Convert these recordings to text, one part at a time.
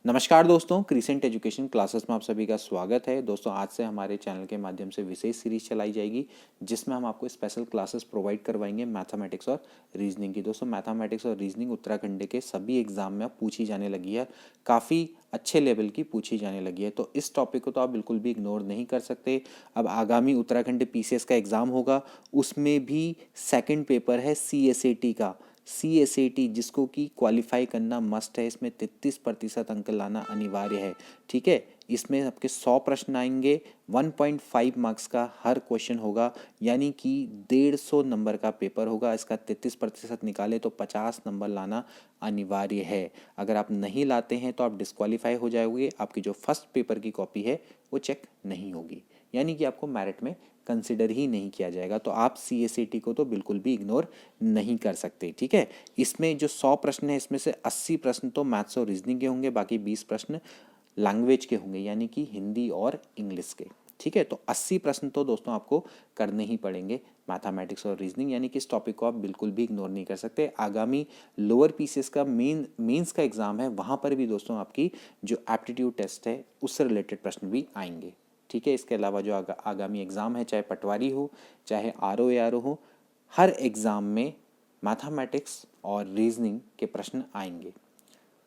नमस्कार दोस्तों, crescent education classes में आप सभी का स्वागत है। दोस्तों आज से हमारे चैनल के माध्यम से विशेष सीरीज चलाई जाएगी जिसमें हम आपको स्पेशल क्लासेस प्रोवाइड करवाएंगे मैथमेटिक्स और रीजनिंग की। दोस्तों मैथमेटिक्स और रीजनिंग उत्तराखंड के सभी एग्जाम में अब पूछी जाने लगी है, काफ़ी अच्छे लेवल की पूछी जाने लगी है। तो इस टॉपिक को तो आप बिल्कुल भी इग्नोर नहीं कर सकते। अब आगामी उत्तराखंड पीसीएस का एग्ज़ाम होगा, उसमें भी सेकेंड पेपर है CSAT का। CSAT जिसको कि क्वालिफाई करना मस्ट है, इसमें 33% अंक लाना अनिवार्य है। ठीक है, इसमें आपके 100 प्रश्न आएंगे, 1.5 मार्क्स का हर क्वेश्चन होगा, यानी कि 150 नंबर का पेपर होगा। इसका 33% निकाले तो 50 नंबर लाना अनिवार्य है। अगर आप नहीं लाते हैं तो आप डिस्क्वालीफाई हो जाओगे, आपकी जो फर्स्ट पेपर की कॉपी है वो चेक नहीं होगी, यानी कि आपको मेरिट में कंसिडर ही नहीं किया जाएगा। तो आप CSAT को तो बिल्कुल भी इग्नोर नहीं कर सकते। ठीक है, इसमें जो 100 प्रश्न है इसमें से 80 प्रश्न तो मैथ्स और रीजनिंग के होंगे, बाकी 20 प्रश्न लैंग्वेज के होंगे, यानी कि हिंदी और इंग्लिश के। ठीक है, तो 80 प्रश्न तो दोस्तों आपको करने ही पड़ेंगे मैथमेटिक्स और रीजनिंग, यानी कि इस टॉपिक को आप बिल्कुल भी इग्नोर नहीं कर सकते। आगामी लोअर पीसीएस का मेंस का एग्जाम है, वहाँ पर भी दोस्तों आपकी जो एप्टीट्यूड टेस्ट है उससे रिलेटेड प्रश्न भी आएंगे। ठीक है, इसके अलावा जो आगामी एग्ज़ाम है, चाहे पटवारी हो चाहे RO हो, हर एग्ज़ाम में मैथमेटिक्स और रीजनिंग के प्रश्न आएंगे।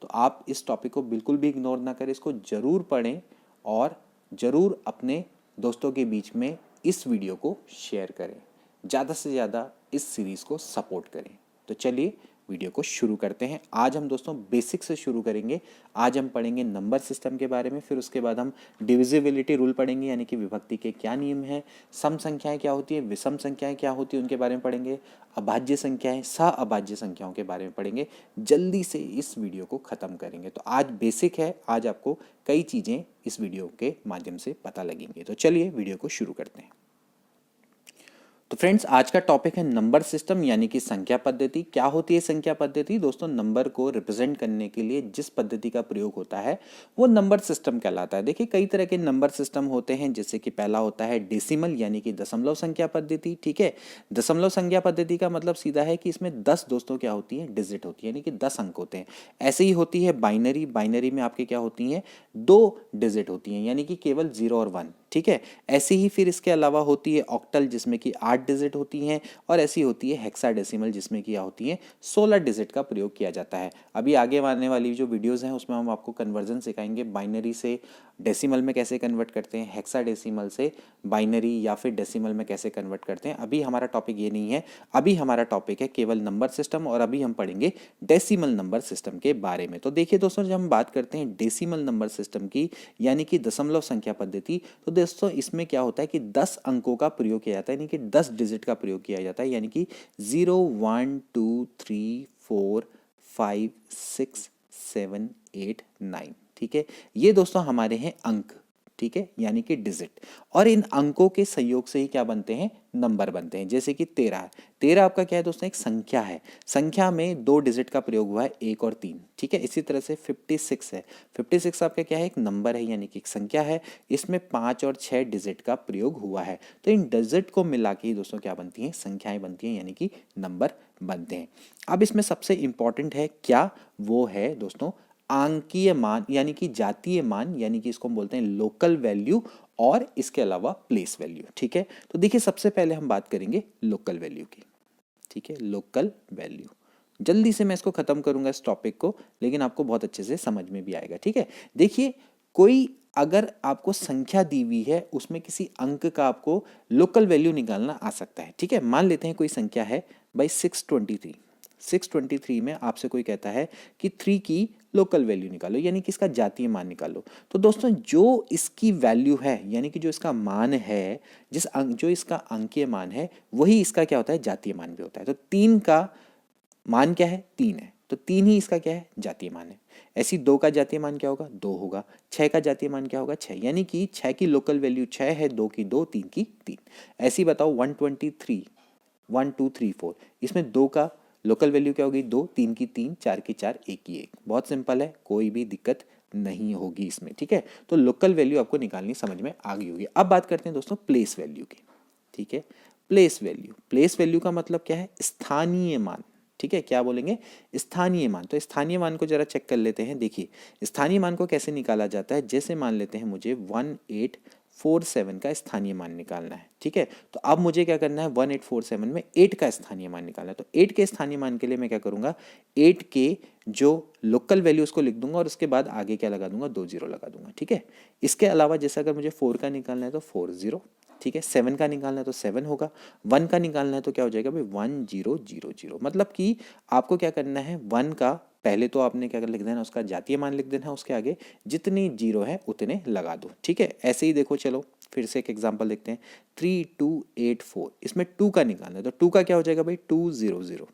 तो आप इस टॉपिक को बिल्कुल भी इग्नोर ना करें, इसको ज़रूर पढ़ें और ज़रूर अपने दोस्तों के बीच में इस वीडियो को शेयर करें, ज़्यादा से ज़्यादा इस सीरीज़ को सपोर्ट करें। तो चलिए वीडियो को शुरू करते हैं। आज हम दोस्तों बेसिक से शुरू करेंगे। आज हम पढ़ेंगे नंबर सिस्टम के बारे में, फिर उसके बाद हम डिविजिबिलिटी रूल पढ़ेंगे, यानी कि विभक्ति के क्या नियम हैं, सम संख्याएं क्या होती हैं, विषम संख्याएं क्या होती हैं उनके बारे में पढ़ेंगे, अभाज्य संख्याएं, सह अभाज्य संख्याओं के बारे में पढ़ेंगे। जल्दी से इस वीडियो को ख़त्म करेंगे। तो आज बेसिक है, आज आपको कई चीज़ें इस वीडियो के माध्यम से पता लगेंगी। तो चलिए वीडियो को शुरू करते हैं। तो फ्रेंड्स आज का टॉपिक है नंबर सिस्टम, यानी कि संख्या पद्धति। क्या होती है संख्या पद्धति? दोस्तों नंबर को रिप्रेजेंट करने के लिए जिस पद्धति का प्रयोग होता है वो नंबर सिस्टम कहलाता है। देखिए कई तरह के नंबर सिस्टम होते हैं, जैसे कि पहला होता है डेसिमल, यानी कि दशमलव संख्या पद्धति। ठीक है, दशमलव संख्या पद्धति का मतलब सीधा है कि इसमें 10 दोस्तों क्या होती है, डिजिट होती है, यानी कि 10 अंक होते हैं। ऐसे ही होती है बाइनरी। बाइनरी में आपके क्या होती हैं, 2 डिजिट होती हैं, यानी कि केवल 0 और 1। ठीक है, ऐसे ही फिर इसके अलावा होती है ऑक्टल, जिसमें कि 8 डिजिट होती हैं, और ऐसी होती है हेक्साडेसिमल, जिसमें क्या होती है 16 डिजिट का प्रयोग किया जाता है। अभी आगे आने वाली जो वीडियोस हैं उसमें हम आपको कन्वर्जन सिखाएंगे, बाइनरी से डेसिमल में कैसे कन्वर्ट करते हैं, हेक्साडेसिमल से बाइनरी या फिर डेसिमल में कैसे कन्वर्ट करते हैं। अभी हमारा टॉपिक ये नहीं है, अभी हमारा टॉपिक है केवल नंबर सिस्टम, और अभी हम पढ़ेंगे डेसिमल नंबर सिस्टम के बारे में। तो देखिए दोस्तों, जब हम बात करते हैं डेसिमल नंबर सिस्टम की, यानी कि दशमलव संख्या पद्धति, तो दोस्तों इसमें क्या होता है कि 10 अंकों का प्रयोग किया जाता है, यानी कि 10 डिजिट का प्रयोग किया जाता है, यानी कि 0 1 2 3 4 5 6 7 8 9। ठीक है, ये दोस्तों हमारे हैं अंक। ठीक है, यानी कि डिजिट, और इन अंकों के संयोग से ही क्या बनते हैं, नंबर बनते हैं। जैसे कि 13 है, 13 आपका क्या है दोस्तों, एक संख्या है। संख्या में 2 डिजिट का प्रयोग हुआ है, 1 और 3। ठीक है, इसी तरह से 56 है, 56 आपका क्या है, एक नंबर है, यानी कि एक संख्या है। इसमें 5 और 6 डिजिट का प्रयोग हुआ है। तो इन डिजिट को मिला के दोस्तों क्या बनती हैं, संख्याएं बनती हैं, यानी कि नंबर बनते हैं। अब इसमें सबसे इंपॉर्टेंट है क्या, वो है दोस्तों आंकीय मान, यानी कि जातीय मान, यानी कि इसको हम बोलते हैं लोकल वैल्यू, और इसके अलावा प्लेस वैल्यू। ठीक है, तो देखिए सबसे पहले हम बात करेंगे लोकल वैल्यू की। ठीक है, लोकल वैल्यू, जल्दी से मैं इसको खत्म करूंगा इस टॉपिक को, लेकिन आपको बहुत अच्छे से समझ में भी आएगा। ठीक है, देखिए कोई अगर आपको संख्या दी हुई है, उसमें किसी अंक का आपको लोकल वैल्यू निकालना आ सकता है। ठीक है, मान लेते हैं कोई संख्या है भाई 623। 623 में आपसे कोई कहता है कि 3 की लोकल वैल्यू निकालो, यानी कि इसका जातीय मान निकालो। तो दोस्तों जो इसकी वैल्यू है, यानी कि जो इसका मान है, जो इसका अंकीय मान है, वही इसका क्या होता है, जातीय मान भी होता है। तो 3 का मान क्या है, 3 है, तो 3 ही इसका क्या है, जातीय मान है। ऐसी 2 का जातीय मान क्या होगा, 2 होगा। 6 का जातीय मान क्या होगा, 6, यानी कि 6 की लोकल वैल्यू 6 है, 2 की 2, 3 की 3। ऐसी बताओ 123, 1 2 3 4, इसमें 2 का लोकल वैल्यू क्या होगी, 2, 3 की 3, 4 की 4, 1 की 1। बहुत सिंपल है, कोई भी दिक्कत नहीं होगी इसमें। ठीक है, तो लोकल वैल्यू आपको निकालनी समझ में आ गई होगी। अब बात करते हैं दोस्तों प्लेस वैल्यू की। ठीक है, प्लेस वैल्यू, प्लेस वैल्यू का मतलब क्या है, स्थानीय मान। ठीक है, क्या बोलेंगे, स्थानीय मान। तो स्थानीय मान को जरा चेक कर लेते हैं। देखिए स्थानीय मान को कैसे निकाला जाता है, जैसे मान लेते हैं मुझे 1847 का स्थानीय मान निकालना है। ठीक है, तो अब मुझे क्या करना है, 1847 में 8 का स्थानीय मान निकालना है। तो 8 के स्थानीय मान के लिए मैं क्या करूंगा, 8 के जो लोकल वैल्यू उसको लिख दूंगा और उसके बाद आगे क्या लगा दूंगा, 2 जीरो लगा दूंगा। ठीक है, इसके अलावा जैसे अगर मुझे 4 का निकालना है तो 4 जीरो, ठीक है, 7 का निकालना है तो 7 होगा, 1 का निकालना है तो क्या हो जाएगा भाई 1000। मतलब कि आपको क्या करना है, 1 का पहले तो आपने क्या लिख देना, उसका जातीय मान लिख देना, उसके आगे जितनी जीरो है उतने लगा दो। ठीक है, ऐसे ही देखो, चलो फिर से एक एग्जांपल देखते हैं, 3284, इसमें 2 का निकालना है तो 2 का क्या हो जाएगा भाई 200,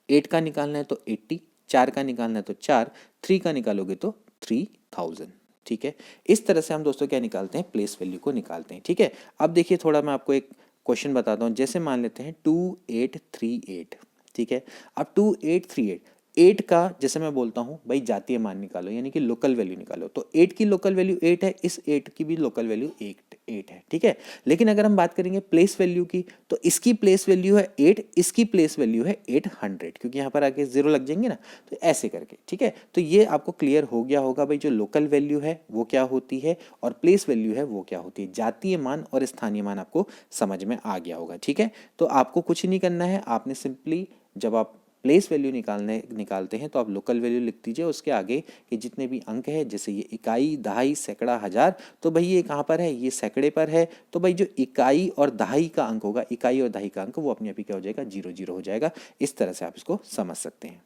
8 का निकालना है तो 80, 4 का निकालना है तो 4, 3 का निकालोगे तो 3000। ठीक है, इस तरह से हम दोस्तों क्या निकालते हैं, प्लेस वैल्यू को निकालते हैं। ठीक है, अब देखिए थोड़ा मैं आपको एक क्वेश्चन बताता हूँ। जैसे मान लेते हैं 2838, ठीक है, अब 2838, 8 का जैसे मैं बोलता हूँ भाई जातीय मान निकालो, यानी कि लोकल वैल्यू निकालो, तो 8 की लोकल वैल्यू 8 है, इस 8 की भी लोकल वैल्यू 8 है। ठीक है, लेकिन अगर हम बात करेंगे प्लेस वैल्यू की, तो इसकी प्लेस वैल्यू है 8, इसकी प्लेस वैल्यू है 800, क्योंकि यहाँ पर आगे जीरो लग जाएंगे ना, तो ऐसे करके। ठीक है, तो ये आपको क्लियर हो गया होगा भाई, जो लोकल वैल्यू है वो क्या होती है और प्लेस वैल्यू है वो क्या होती है, जातीय मान और स्थानीय मान आपको समझ में आ गया होगा। ठीक है, तो आपको कुछ नहीं करना है, आपने सिंपली जब आप प्लेस वैल्यू निकालते हैं तो आप लोकल वैल्यू लिख दीजिए, उसके आगे के जितने भी अंक है, जैसे ये इकाई, दहाई, सैकड़ा, हजार, तो भाई ये कहाँ पर है, ये सैकड़े पर है, तो भाई जो इकाई और दहाई का अंक होगा, इकाई और दहाई का अंक वो अपने आप ही क्या हो जाएगा, 0 हो जाएगा। इस तरह से आप इसको समझ सकते हैं।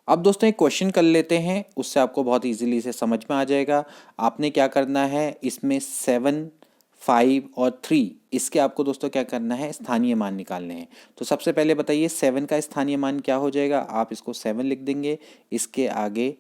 अब दोस्तों एक क्वेश्चन कर लेते हैं, उससे आपको बहुत इजीली से समझ में आ जाएगा। आपने क्या करना है, इसमें 7, 5 और 3, इसके आपको दोस्तों क्या करना है, स्थानीय मान निकालने हैं। तो सबसे पहले बताइए 7 का स्थानीय मान क्या हो जाएगा, आप इसको 7 लिख देंगे, इसके आगे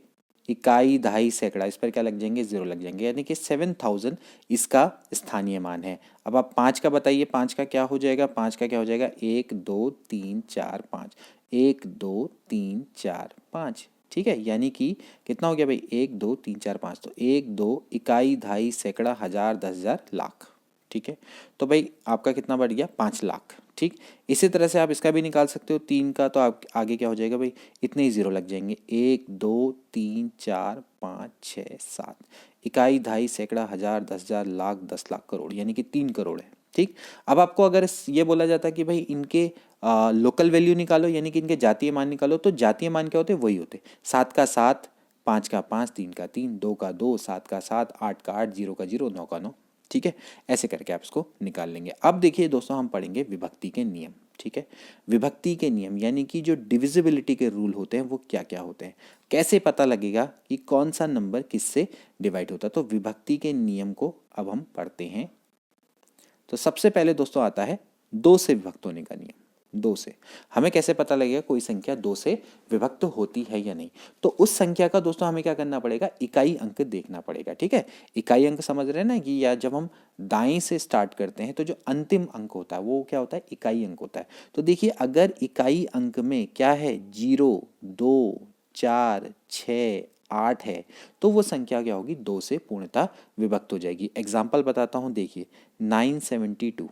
इकाई, दहाई, सैकड़ा, इस पर क्या लग जाएंगे, 0 लग जाएंगे, यानी कि 7000 इसका स्थानीय मान है। अब आप 5 का बताइए, 5 का क्या हो जाएगा, 5 का क्या हो जाएगा, 1 2 3 4 5, 1 2 3 4 5। ठीक है, यानी कि कितना हो गया भाई, 1 2 3 4 5, तो 1 2 इकाई, दहाई, सैकड़ा, हजार, 10,000, लाख। ठीक है, तो भाई आपका कितना बढ़ गया, 5 लाख। ठीक, इसी तरह से आप इसका भी निकाल सकते हो, 3 का, तो आप आगे क्या हो जाएगा भाई, इतने ही जीरो लग जाएंगे, 1 2 3 4 5 6 7, इकाई, दहाई, सैकड़ा, हजार, 10,000, लाख, 10 लाख, करोड़, यानी कि 3 करोड़ है। ठीक, अब आपको अगर ये बोला जाता है कि भाई इनके लोकल वैल्यू निकालो, यानी कि इनके जातीय मान निकालो, तो जातीय मान क्या होते हैं, वही होते, 7 का 7, 5 का 5, 3 का 3, 2 का 2, 7 का 7, 8 का 8, 0 का 0, 9 का 9। ठीक है, ऐसे करके आप इसको निकाल लेंगे। अब देखिए दोस्तों, हम पढ़ेंगे विभक्ति के नियम। ठीक है, विभक्ति के नियम यानी कि जो डिविजिबिलिटी के रूल होते हैं वो क्या क्या होते हैं, कैसे पता लगेगा कि कौन सा नंबर किससे डिवाइड होता है, तो विभक्ति के नियम को अब हम पढ़ते हैं। तो सबसे पहले दोस्तों आता है 2 से विभक्त होने का नियम। 2 से हमें कैसे पता लगेगा कोई संख्या 2 से विभक्त होती है या नहीं, तो उस संख्या का दोस्तों हमें क्या करना पड़ेगा, इकाई अंक देखना पड़ेगा। ठीक है, इकाई अंक समझ रहे हैं ना, कि या जब हम दाएं से स्टार्ट करते हैं तो जो अंतिम अंक होता है वो क्या होता है, इकाई अंक होता है। तो देखिए अगर इकाई अंक में क्या है, 0 2 4 6 8 है, तो वो संख्या क्या होगी, 2 से पूर्णतः विभक्त हो जाएगी। एग्जाम्पल बताता हूँ, देखिए 972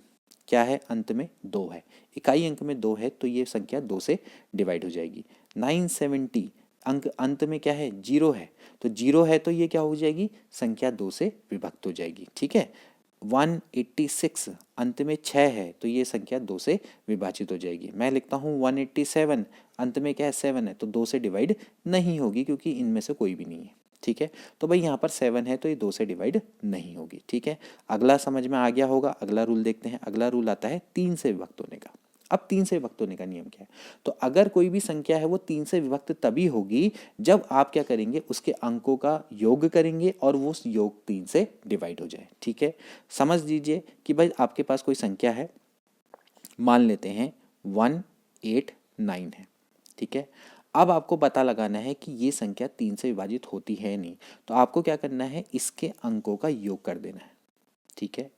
क्या है, अंत में 2 है, इकाई अंक में 2 है, तो ये संख्या 2 से डिवाइड हो जाएगी। 970 अंक अंत में क्या है, 0 है, तो 0 है तो ये क्या हो जाएगी, संख्या 2 से विभक्त हो जाएगी। ठीक है, 186 अंत में 6 है, तो ये संख्या 2 से विभाजित हो जाएगी। मैं लिखता हूँ 187 अंत में क्या है, 7 है, तो 2 से डिवाइड नहीं होगी क्योंकि इनमें से कोई भी नहीं है। ठीक है, तो भाई यहाँ पर 7 है तो ये 2 से डिवाइड नहीं होगी। ठीक है, अगला समझ में आ गया होगा। अगला रूल देखते हैं। अगला रूल आता है 3 से विभक्त होने का। अब 3 से विभक्त होने का नियम क्या है, तो अगर कोई भी संख्या है वो 3 से विभक्त तभी होगी जब आप क्या करेंगे, उसके अंकों का योग करेंगे और वो योग 3 से डिवाइड हो जाए। ठीक है, समझ लीजिए कि भाई आपके पास कोई संख्या है, मान लेते हैं 189 है। ठीक है, अब आपको पता लगाना है कि ये संख्या 3 से विभाजित होती है नहीं, तो आपको क्या करना है, इसके अंकों का योग कर देना है। ठीक है,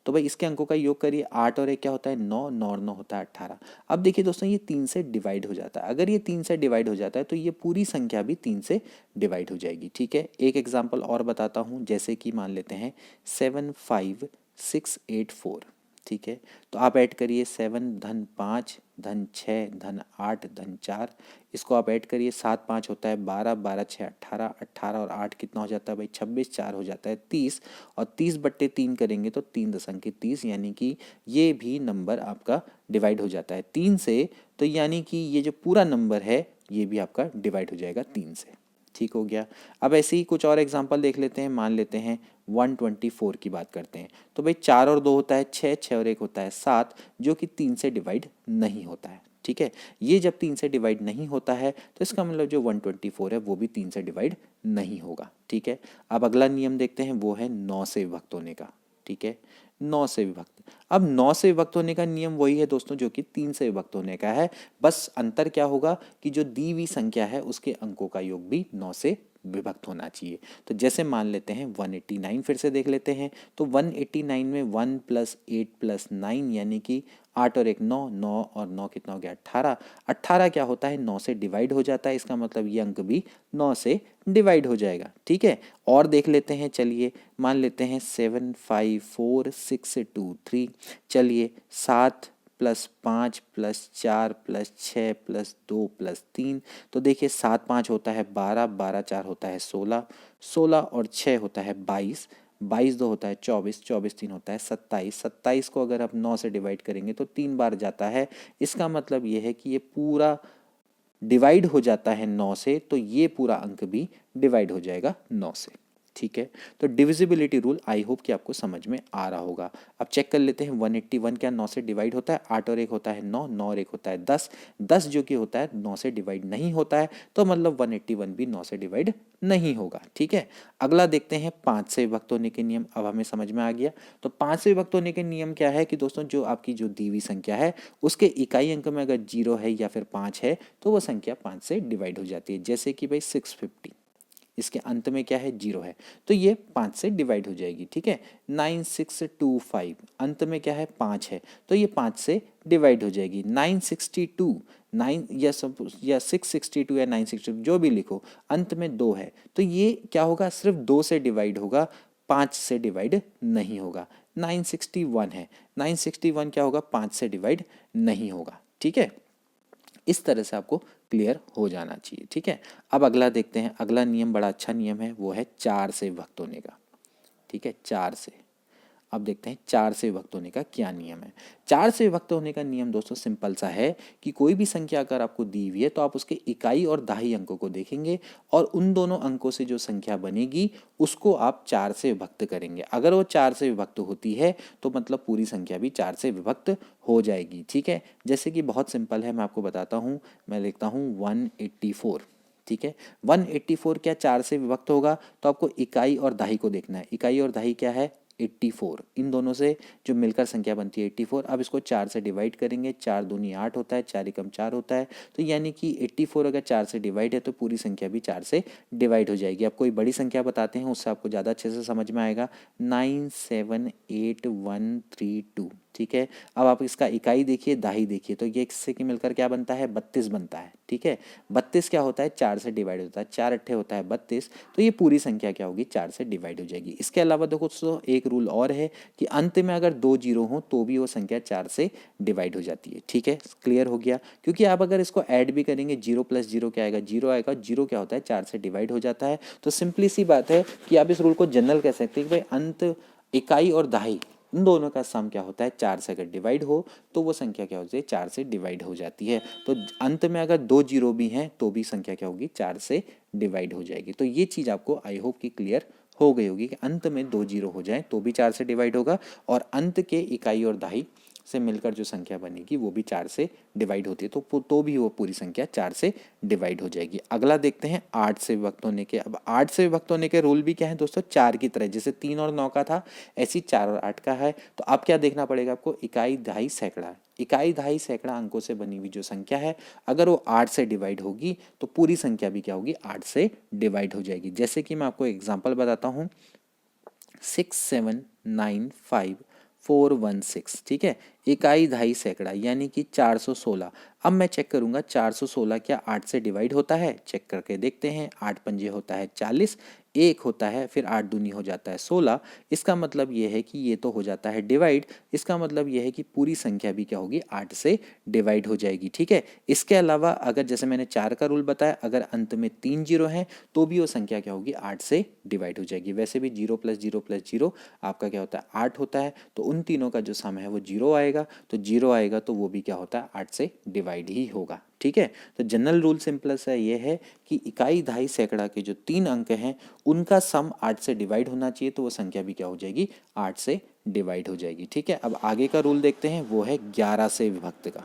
तो भाई इसके अंकों का योग करिए, 8 और 1 क्या होता है, 9, 9 और 9 होता है 18। अब देखिए दोस्तों, ये 3 से डिवाइड हो जाता है। अगर ये 3 से डिवाइड हो जाता है तो ये पूरी संख्या भी 3 से डिवाइड हो जाएगी। ठीक है, एक एग्जाम्पल और बताता हूँ, जैसे कि मान लेते हैं 75684। ठीक है, तो आप ऐड करिए 7 धन 5 धन 6 धन 8 धन 4, इसको आप ऐड करिए, 7 5 होता है 12, 12 6 18, 18 और 8 कितना हो जाता है भाई 26, 4 हो जाता है 30, और 30/3 करेंगे तो 3.30, यानी कि ये भी नंबर आपका डिवाइड हो जाता है 3 से। तो यानी कि ये जो पूरा नंबर है ये भी आपका डिवाइड हो जाएगा 3 से। ठीक हो गया। अब ऐसे ही कुछ और एग्जांपल देख लेते हैं। मान लेते हैं 124 की बात करते हैं। तो भाई 4 और 2 होता है 6, 6 और 1 होता है 7, जो कि 3 से डिवाइड नहीं होता है। ठीक है, ये जब 3 से डिवाइड नहीं होता है तो इसका मतलब जो 124 है वो भी 3 से डिवाइड नहीं होगा। ठीक है, अब अगला नियम देखते हैं, वो है 9 से विभक्त होने का। ठीक है, 9 से विभक्त। अब 9 से विभक्त होने का नियम वही है दोस्तों जो कि 3 से विभक्त होने का है, बस अंतर क्या होगा कि जो दी हुई संख्या है उसके अंकों का योग भी 9 से विभक्त होना चाहिए। तो जैसे मान लेते हैं 189, फिर से देख लेते हैं। तो 189 में 1 + 8 + 9 यानी कि 8 और 1 9, 9 और 9 कितना हो गया 18। 18 क्या होता है 9 से डिवाइड हो जाता है, इसका मतलब ये अंक भी 9 से डिवाइड हो जाएगा। ठीक है, और देख लेते हैं, चलिए मान लेते हैं 7 5 4 6 2 3। चलिए 7 + 5 + 4 + 6 + 2 + 3। तो देखिए 7 5 होता है 12, 12 4 होता है 16, 16 और 6 होता है 22, 22 2 होता है 24, 24 3 होता है 27, 27 को अगर आप 9 से डिवाइड करेंगे तो 3 बार जाता है। इसका मतलब ये है कि ये पूरा डिवाइड हो जाता है 9 से, तो ये पूरा अंक भी डिवाइड हो जाएगा 9 से। ठीक है, तो डिविजिबिलिटी रूल आई होप कि आपको समझ में आ रहा होगा। अब चेक कर लेते हैं 181 क्या 9 से डिवाइड होता है, 8 और 1 होता है 9, 9 और 1 होता है 10, 10 जो कि होता है 9 से डिवाइड नहीं होता है, तो मतलब 181 भी 9 से डिवाइड नहीं होगा। ठीक है, अगला देखते हैं 5 से विभक्त होने के नियम। अब हमें समझ में आ गया। तो 5 से विभक्त होने के नियम क्या है कि दोस्तों जो आपकी जो दी हुई संख्या है उसके इकाई अंक में अगर 0 है या फिर 5 है तो वो संख्या 5 से डिवाइड हो जाती है। जैसे कि भाई 650, इसके अंत में क्या है 0 है, तो ये 5 से डिवाइड हो जाएगी। ठीक है, 9625 अंत में क्या है 5 है, तो ये 5 से डिवाइड हो जाएगी। 962 9 या 662 या 962 जो भी लिखो, अंत में 2 है, तो ये क्या होगा सिर्फ 2 से डिवाइड होगा, 5 से डिवाइड नहीं होगा। 961 है, 961 क्या होगा 5 से डिवाइड नहीं होगा। ठीक है, इस तरह से आपको क्लियर हो जाना चाहिए। ठीक है, अब अगला देखते हैं। अगला नियम बड़ा अच्छा नियम है, वो है 4 से विभक्त होने का। ठीक है, 4 से। अब देखते हैं 4 से विभक्त होने का क्या नियम है। 4 से विभक्त होने का नियम दोस्तों सिंपल सा है कि कोई भी संख्या अगर आपको दी हुई है तो आप उसके इकाई और दहाई अंकों को देखेंगे और उन दोनों अंकों से जो संख्या बनेगी उसको आप 4 से विभक्त करेंगे। अगर वो 4 से विभक्त होती है तो मतलब पूरी संख्या भी 4 से विभक्त हो जाएगी। ठीक है, जैसे कि बहुत सिंपल है, मैं आपको बताता हूँ। मैं लिखता हूँ 184। ठीक है, 184 क्या 4 से विभक्त होगा, तो आपको इकाई और दहाई को देखना है। इकाई और दहाई क्या है 84, इन दोनों से जो मिलकर संख्या बनती है 84। अब इसको 4 से डिवाइड करेंगे, 4 दूनी 8 होता है, 4 एकम 4 होता है, तो यानी कि 84 अगर 4 से डिवाइड है तो पूरी संख्या भी 4 से डिवाइड हो जाएगी। अब कोई बड़ी संख्या बताते हैं, उससे आपको ज़्यादा अच्छे से समझ में आएगा। 978132। ठीक है, अब आप इसका इकाई देखिए, दाही देखिए, तो ये इससे की मिलकर क्या बनता है 32 बनता है। ठीक है, 32 क्या होता है 4 से डिवाइड होता है, 4 अट्ठे होता है 32, तो ये पूरी संख्या क्या होगी 4 से डिवाइड हो जाएगी। इसके अलावा देखो दोस्तों एक रूल और है कि अंत में अगर 2 जीरो हो तो भी वो संख्या 4 से डिवाइड हो जाती है। ठीक है, क्लियर हो गया, क्योंकि आप अगर इसको ऐड भी करेंगे 0 + 0 क्या आएगा 0 आएगा। 0 क्या होता है 4 से डिवाइड हो जाता है। तो सिंपली सी बात है कि आप इस रूल को जनरल कह सकते हैं कि भाई अंत, इकाई और दहाई इन दोनों का सम क्या होता है 4 से अगर डिवाइड हो तो वो संख्या क्या होती है 4 से डिवाइड हो जाती है। तो अंत में अगर 2 जीरो भी हैं तो भी संख्या क्या होगी 4 से डिवाइड हो जाएगी। तो ये चीज़ आपको आई होप कि क्लियर हो गई होगी कि अंत में 2 जीरो हो जाए तो भी 4 से डिवाइड होगा, और अंत के इकाई और दहाई से मिलकर जो संख्या बनेगी वो भी 4 से डिवाइड होती है, तो भी वो पूरी संख्या 4 से डिवाइड हो जाएगी। अगला देखते हैं 8 से विभक्त होने के। अब 8 से विभक्त होने के रूल भी क्या है दोस्तों 4 की तरह, जैसे 3 और 9 का था ऐसी 4 और 8 का है। तो अब क्या देखना पड़ेगा आपको, इकाई दहाई सैकड़ा। इकाई दहाई सैकड़ा अंकों से बनी हुई जो संख्या है अगर वो 8 से डिवाइड होगी तो पूरी संख्या भी क्या होगी 8 से डिवाइड हो जाएगी। जैसे कि मैं आपको एग्जाम्पल बताता हूँ, 6795416। ठीक है, इकाई दहाई सैकड़ा यानी कि 416। अब मैं चेक करूंगा 416 क्या 8 से डिवाइड होता है, चेक करके देखते हैं। 8 पंजे होता है 40, एक होता है, फिर 8 दूनी हो जाता है 16। इसका मतलब ये है कि ये तो हो जाता है डिवाइड। इसका मतलब ये है कि पूरी संख्या भी क्या होगी, 8 से डिवाइड हो जाएगी। ठीक है, इसके अलावा अगर जैसे मैंने 4 का रूल बताया, अगर अंत में 3 जीरो हैं तो भी वो संख्या क्या होगी, 8 से डिवाइड हो जाएगी। वैसे भी 0 + 0 + 0 आपका क्या होता है, 8 होता है। तो उन तीनों का जो सम है वो 0 आएगा, तो 0 आएगा तो वो भी क्या होता है, 8 से डिवाइड ही होगा। ठीक है, तो जनरल रूल सिंपल सा ये है कि इकाई दहाई सैकड़ा के जो 3 अंक हैं उनका सम 8 से डिवाइड होना चाहिए, तो वो संख्या भी क्या हो जाएगी, 8 से डिवाइड हो जाएगी। ठीक है, अब आगे का रूल देखते हैं, वो है 11 से विभक्त का।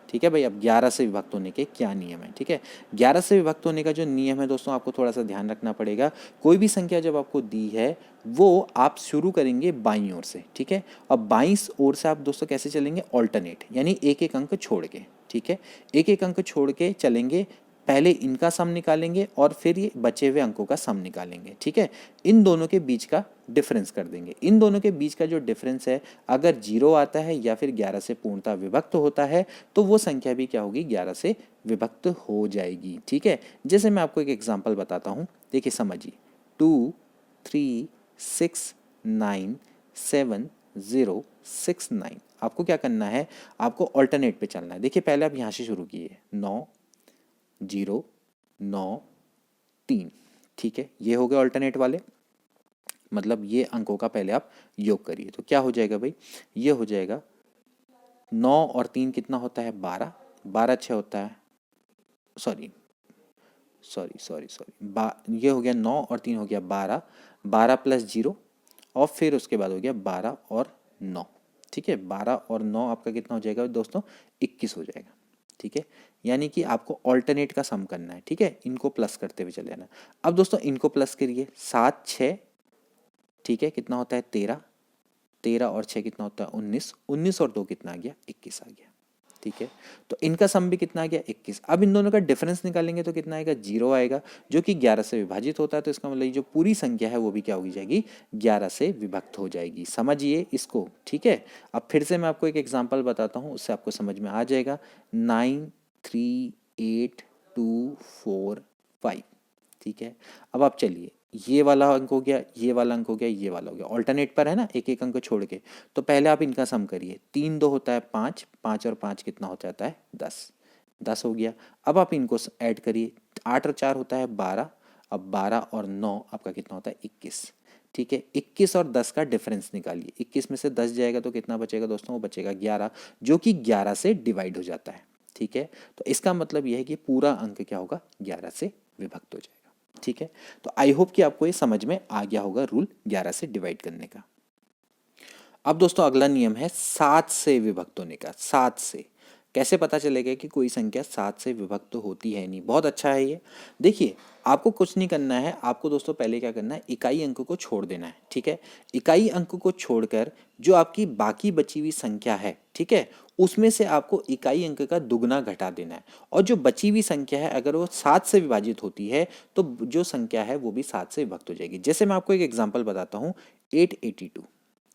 ठीक है भाई, अब 11 से विभक्त होने के क्या नियम है। ठीक है, 11 से विभक्त होने का जो नियम है दोस्तों, आपको थोड़ा सा ध्यान रखना पड़ेगा। कोई भी संख्या जब आपको दी है वो आप शुरू करेंगे बाईं ओर से। ठीक है, अब बाईं ओर से आप दोस्तों कैसे चलेंगे, ऑल्टरनेट, यानी एक एक अंक छोड़ के। ठीक है, एक एक अंक छोड़ के चलेंगे। पहले इनका सम निकालेंगे और फिर ये बचे हुए अंकों का सम निकालेंगे। ठीक है, इन दोनों के बीच का डिफरेंस कर देंगे। इन दोनों के बीच का जो डिफरेंस है, अगर 0 आता है या फिर 11 से पूर्णतः विभक्त होता है तो वो संख्या भी क्या होगी, 11 से विभक्त हो जाएगी। ठीक है, जैसे मैं आपको एक एग्जांपल बताता हूँ, देखिए समझिए। 2 3 6 9 7 0 6 9। आपको क्या करना है, आपको ऑल्टरनेट पे चलना है। देखिए पहले आप यहाँ से शुरू किए, 9 0 9 3। ठीक है, ये हो गए ऑल्टरनेट वाले, मतलब ये अंकों का पहले आप योग करिए। तो क्या हो जाएगा भाई, ये हो जाएगा 9 और 3 कितना होता है, 12। 12 6 होता है, सॉरी सॉरी सॉरी सॉरी ये हो गया 9 और 3 हो गया 12। 12 + 0 और फिर उसके बाद हो गया 12 और 9। ठीक है, 12 और 9 आपका कितना हो जाएगा दोस्तों, 21 हो जाएगा। ठीक है, यानी कि आपको ऑल्टरनेट का सम करना है। ठीक है, इनको प्लस करते हुए चले जाना। अब दोस्तों इनको प्लस करिए, 7 6, ठीक है, कितना होता है 13। 13 और 6 कितना होता है 19। 19 और 2 कितना आ गया, 21 आ गया। ठीक है, तो इनका सम भी कितना आ गया, 21। अब इन दोनों का डिफरेंस निकालेंगे तो कितना आएगा, 0 आएगा, जो कि 11 से विभाजित होता है। तो इसका मतलब जो पूरी संख्या है वो भी क्या हो जाएगी, 11 से विभक्त हो जाएगी। समझिए इसको। ठीक है, अब फिर से मैं आपको एक एग्जांपल बताता हूँ, उससे आपको समझ में आ जाएगा। 9 3 8 2 4 5। ठीक है, अब आप चलिए, ये वाला अंक हो गया, ये वाला अंक हो गया, ये वाला हो गया, ऑल्टरनेट पर है ना, एक एक अंक छोड़ के। तो पहले आप इनका सम करिए। 3 2 होता है 5, 5 और 5 कितना हो जाता है 10। 10 हो गया। अब आप इनको ऐड करिए, 8 और 4 होता है 12। अब 12 और 9 आपका कितना होता है 21। ठीक है, 21 और 10 का डिफरेंस निकालिए। 21 में से 10 जाएगा तो कितना बचेगा दोस्तों, वो बचेगा 11, जो कि 11 से डिवाइड हो जाता है। ठीक है, तो इसका मतलब यह है कि पूरा अंक क्या होगा, 11 से विभक्त हो जाएगा। ठीक है, तो आई होप कि आपको ये समझ में आ गया होगा रूल 11 से डिवाइड करने का। अब दोस्तों अगला नियम है 7 से विभक्त होने का। 7 से कैसे पता चलेगा कि कोई संख्या 7 से विभक्त होती है नहीं, बहुत अच्छा है ये। देखिए आपको कुछ नहीं करना है, आपको दोस्तों पहले क्या करना है, इकाई अंक को छोड़ देना है। ठीक है, इकाई अंक को छोड़कर जो आपकी बाकी बची हुई संख्या है, ठीक है, उसमें से आपको इकाई अंक का दुगना घटा देना है। और जो बची हुई संख्या है अगर वो 7 से विभाजित होती है तो जो संख्या है वो भी 7 से विभक्त हो जाएगी। जैसे मैं आपको एक एग्जांपल बताता हूँ, 882।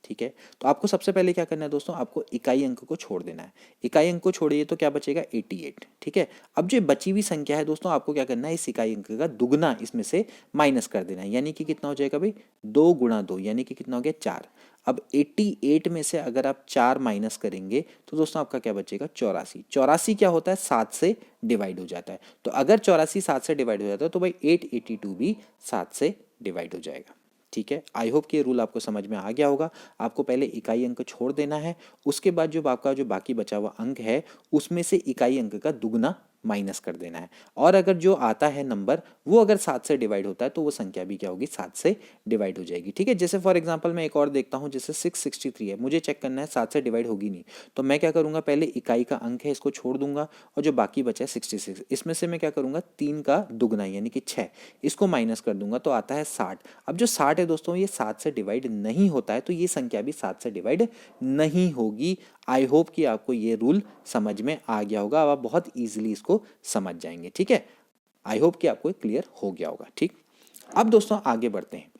ठीक है, तो आपको सबसे पहले क्या करना है दोस्तों, आपको इकाई अंक को छोड़ देना है। इकाई अंक को छोड़िए तो क्या बचेगा, 88। ठीक है, अब जो बची हुई संख्या है दोस्तों, आपको क्या करना है, इस इकाई अंक का दुगना इसमें से माइनस कर देना है। यानी कि कितना हो जाएगा भाई, 2 × 2 यानी कि कितना हो गया 4। अब 88 में से अगर आप 4 माइनस करेंगे तो दोस्तों आपका क्या बचेगा, 84। 84 क्या होता है, 7 से डिवाइड हो जाता है। तो अगर 84 7 से डिवाइड हो जाता है तो भाई 882 भी 7 से डिवाइड हो जाएगा। ठीक है, आई होप कि ये रूल आपको समझ में आ गया होगा। आपको पहले इकाई अंक छोड़ देना है, उसके बाद जो आपका जो बाकी बचा हुआ अंक है उसमें से इकाई अंक का दुगना माइनस कर देना है। और अगर जो आता है नंबर वो अगर 7 से डिवाइड होता है तो वो संख्या भी क्या होगी, 7 से डिवाइड हो जाएगी। ठीक है, जैसे फॉर एग्जांपल मैं एक और देखता हूँ, जैसे 663 है, मुझे चेक करना है 7 से डिवाइड होगी नहीं, तो मैं क्या करूँगा, पहले इकाई का अंक है इसको छोड़ दूंगा और जो बाकी बचा है 66, इसमें से मैं क्या करूँगा, 3 का दुगना यानी कि 6 इसको माइनस कर दूंगा तो आता है 60। अब जो 60 है दोस्तों ये 7 से डिवाइड नहीं होता है, तो ये संख्या भी 7 से डिवाइड नहीं होगी। आई होप कि आपको ये रूल समझ में आ गया होगा, अब आप बहुत ईजिली इसको समझ जाएंगे। ठीक है, आई होप कि आपको क्लियर हो गया होगा। ठीक, अब दोस्तों आगे बढ़ते हैं।